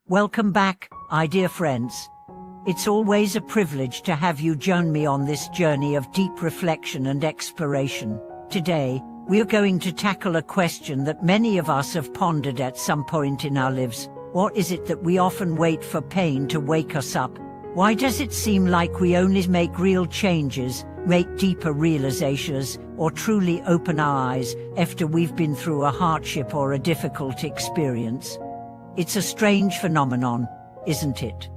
Welcome back, dear friends. It's always a privilege to have you join me on this journey of deep reflection and exploration. Today, we are going to tackle a question that many of us have pondered at some point in our lives. What is it that we often wait for pain to wake us up? Why does it seem like we only make real changes, make deeper realizations, or truly open our eyes after we've been through a hardship or a difficult experience? It's a strange phenomenon, isn't it?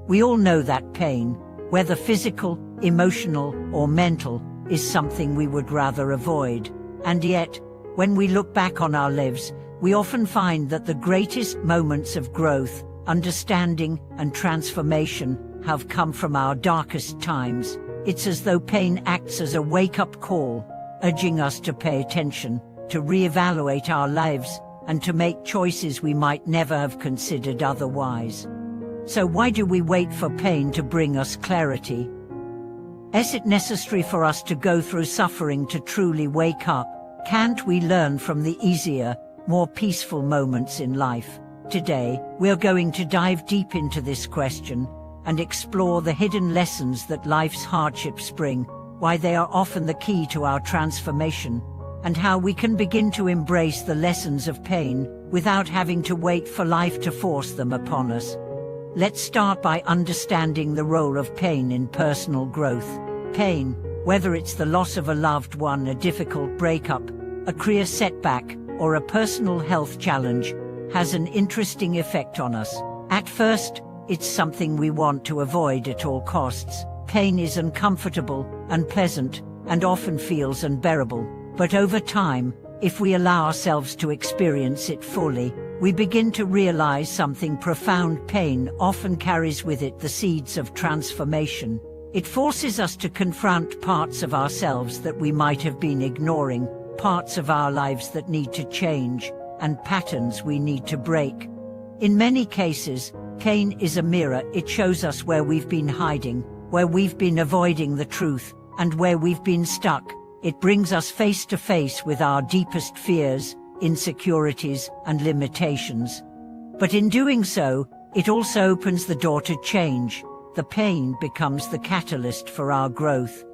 We all know that pain, whether physical, emotional, or mental, is something we would rather avoid. And yet, when we look back on our lives, we often find that the greatest moments of growth, understanding, and transformation have come from our darkest times. It's as though pain acts as a wake-up call, urging us to pay attention, to reevaluate our lives, and to make choices we might never have considered otherwise. So why do we wait for pain to bring us clarity? Is it necessary for us to go through suffering to truly wake up? Can't we learn from the easier, more peaceful moments in life? Today, we're going to dive deep into this question and explore the hidden lessons that life's hardships bring, why they are often the key to our transformation, and how we can begin to embrace the lessons of pain without having to wait for life to force them upon us. Let's start by understanding the role of pain in personal growth. Pain, whether it's the loss of a loved one, a difficult breakup, a career setback, or a personal health challenge, has an interesting effect on us. At first, it's something we want to avoid at all costs. Pain is uncomfortable, unpleasant, and often feels unbearable. But over time, if we allow ourselves to experience it fully, we begin to realize something profound. Pain often carries with it the seeds of transformation. It forces us to confront parts of ourselves that we might have been ignoring, parts of our lives that need to change, and patterns we need to break. In many cases, pain is a mirror. It shows us where we've been hiding, where we've been avoiding the truth, and where we've been stuck. It brings us face to face with our deepest fears, insecurities, and limitations. But in doing so, it also opens the door to change. The pain becomes the catalyst for our growth.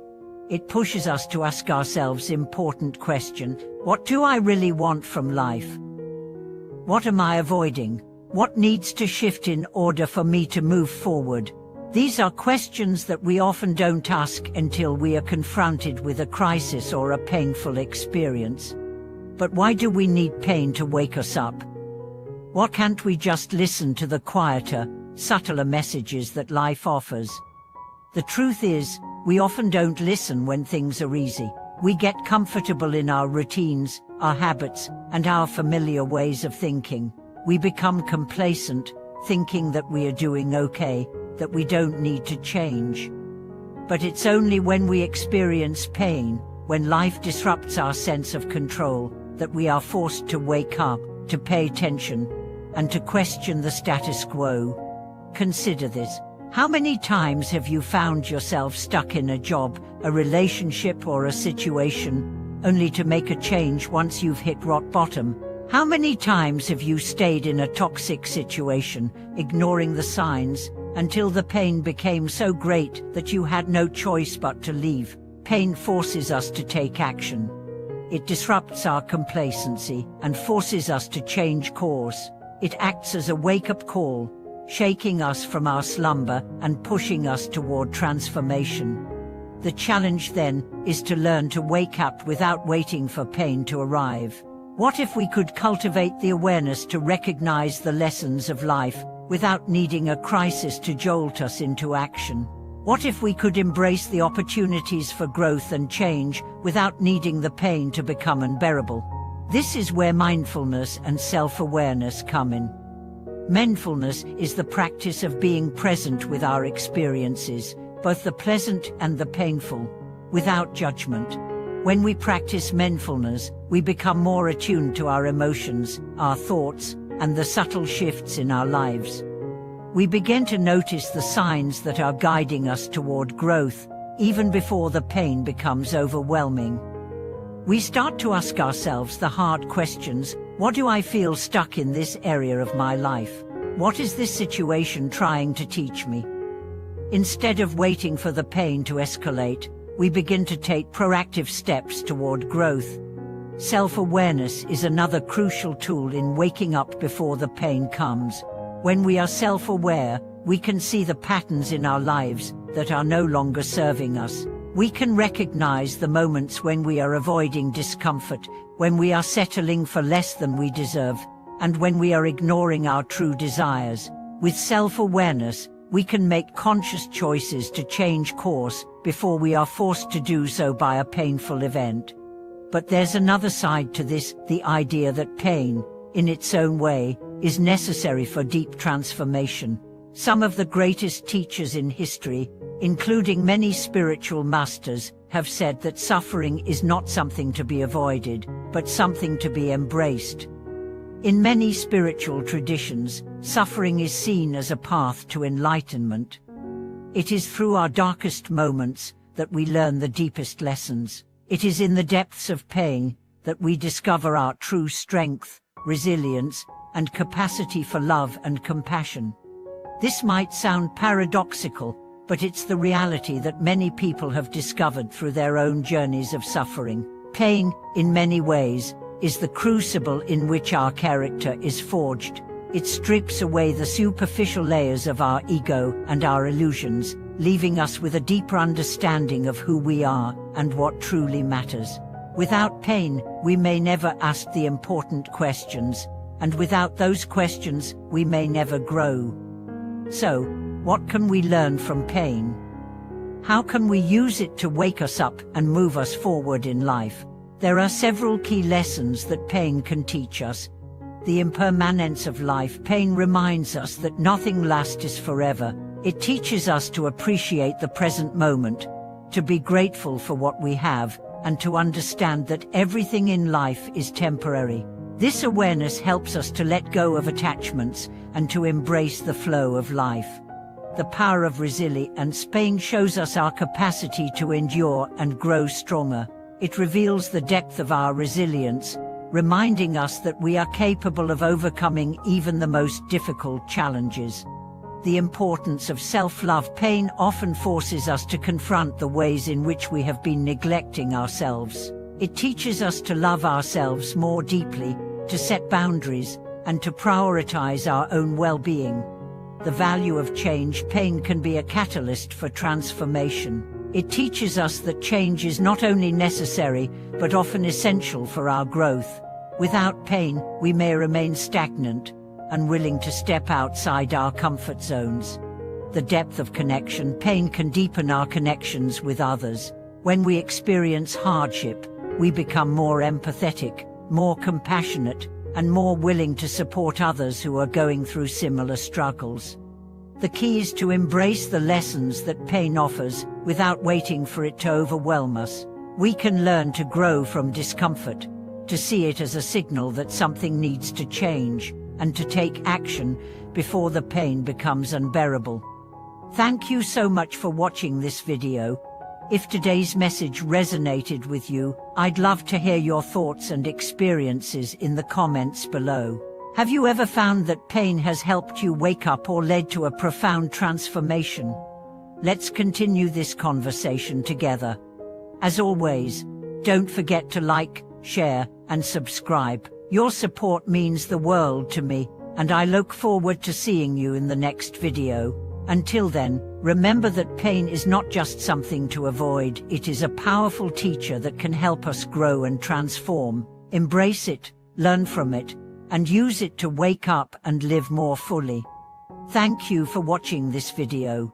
It pushes us to ask ourselves important question: what do I really want from life? What am I avoiding? What needs to shift in order for me to move forward? These are questions that we often don't ask until we are confronted with a crisis or a painful experience. But why do we need pain to wake us up? Why can't we just listen to the quieter, subtler messages that life offers? The truth is, we often don't listen when things are easy. We get comfortable in our routines, our habits, and our familiar ways of thinking. We become complacent, thinking that we are doing okay, that we don't need to change. But it's only when we experience pain, when life disrupts our sense of control, that we are forced to wake up, to pay attention, and to question the status quo. Consider this. How many times have you found yourself stuck in a job, a relationship, or a situation, only to make a change once you've hit rock bottom? How many times have you stayed in a toxic situation, ignoring the signs, until the pain became so great that you had no choice but to leave? Pain forces us to take action. It disrupts our complacency and forces us to change course. It acts as a wake-up call, shaking us from our slumber and pushing us toward transformation. The challenge then is to learn to wake up without waiting for pain to arrive. What if we could cultivate the awareness to recognize the lessons of life without needing a crisis to jolt us into action? What if we could embrace the opportunities for growth and change without needing the pain to become unbearable? This is where mindfulness and self-awareness come in. Mindfulness is the practice of being present with our experiences, both the pleasant and the painful, without judgment. When we practice mindfulness, we become more attuned to our emotions, our thoughts, and the subtle shifts in our lives. We begin to notice the signs that are guiding us toward growth, even before the pain becomes overwhelming. We start to ask ourselves the hard questions: what do I feel stuck in this area of my life? What is this situation trying to teach me? Instead of waiting for the pain to escalate, we begin to take proactive steps toward growth. Self-awareness is another crucial tool in waking up before the pain comes. When we are self-aware, we can see the patterns in our lives that are no longer serving us. We can recognize the moments when we are avoiding discomfort, when we are settling for less than we deserve, and when we are ignoring our true desires. With self-awareness, we can make conscious choices to change course before we are forced to do so by a painful event. But there's another side to this, the idea that pain, in its own way, is necessary for deep transformation. Some of the greatest teachers in history, including many spiritual masters, have said that suffering is not something to be avoided, but something to be embraced. In many spiritual traditions, suffering is seen as a path to enlightenment. It is through our darkest moments that we learn the deepest lessons. It is in the depths of pain that we discover our true strength, resilience, and capacity for love and compassion. This might sound paradoxical, but it's the reality that many people have discovered through their own journeys of suffering. Pain, in many ways, is the crucible in which our character is forged. It strips away the superficial layers of our ego and our illusions, leaving us with a deeper understanding of who we are and what truly matters. Without pain, we may never ask the important questions, and without those questions, we may never grow. So, what can we learn from pain? How can we use it to wake us up and move us forward in life? There are several key lessons that pain can teach us. The impermanence of life. Pain reminds us that nothing lasts forever. It teaches us to appreciate the present moment, to be grateful for what we have, and to understand that everything in life is temporary. This awareness helps us to let go of attachments and to embrace the flow of life. The power of resilience. Pain shows us our capacity to endure and grow stronger. It reveals the depth of our resilience, reminding us that we are capable of overcoming even the most difficult challenges. The importance of self-love. Pain often forces us to confront the ways in which we have been neglecting ourselves. It teaches us to love ourselves more deeply, to set boundaries, and to prioritize our own well-being. The value of change. Pain can be a catalyst for transformation. It teaches us that change is not only necessary, but often essential for our growth. Without pain, we may remain stagnant, unwilling to step outside our comfort zones. The depth of connection. Pain can deepen our connections with others. When we experience hardship, we become more empathetic, more compassionate, and more willing to support others who are going through similar struggles. The key is to embrace the lessons that pain offers, without waiting for it to overwhelm us. We can learn to grow from discomfort, to see it as a signal that something needs to change, and to take action before the pain becomes unbearable. Thank you so much for watching this video. If today's message resonated with you, I'd love to hear your thoughts and experiences in the comments below. Have you ever found that pain has helped you wake up or led to a profound transformation? Let's continue this conversation together. As always, don't forget to like, share, and subscribe. Your support means the world to me, and I look forward to seeing you in the next video. Until then, remember that pain is not just something to avoid, it is a powerful teacher that can help us grow and transform. Embrace it, learn from it, and use it to wake up and live more fully. Thank you for watching this video.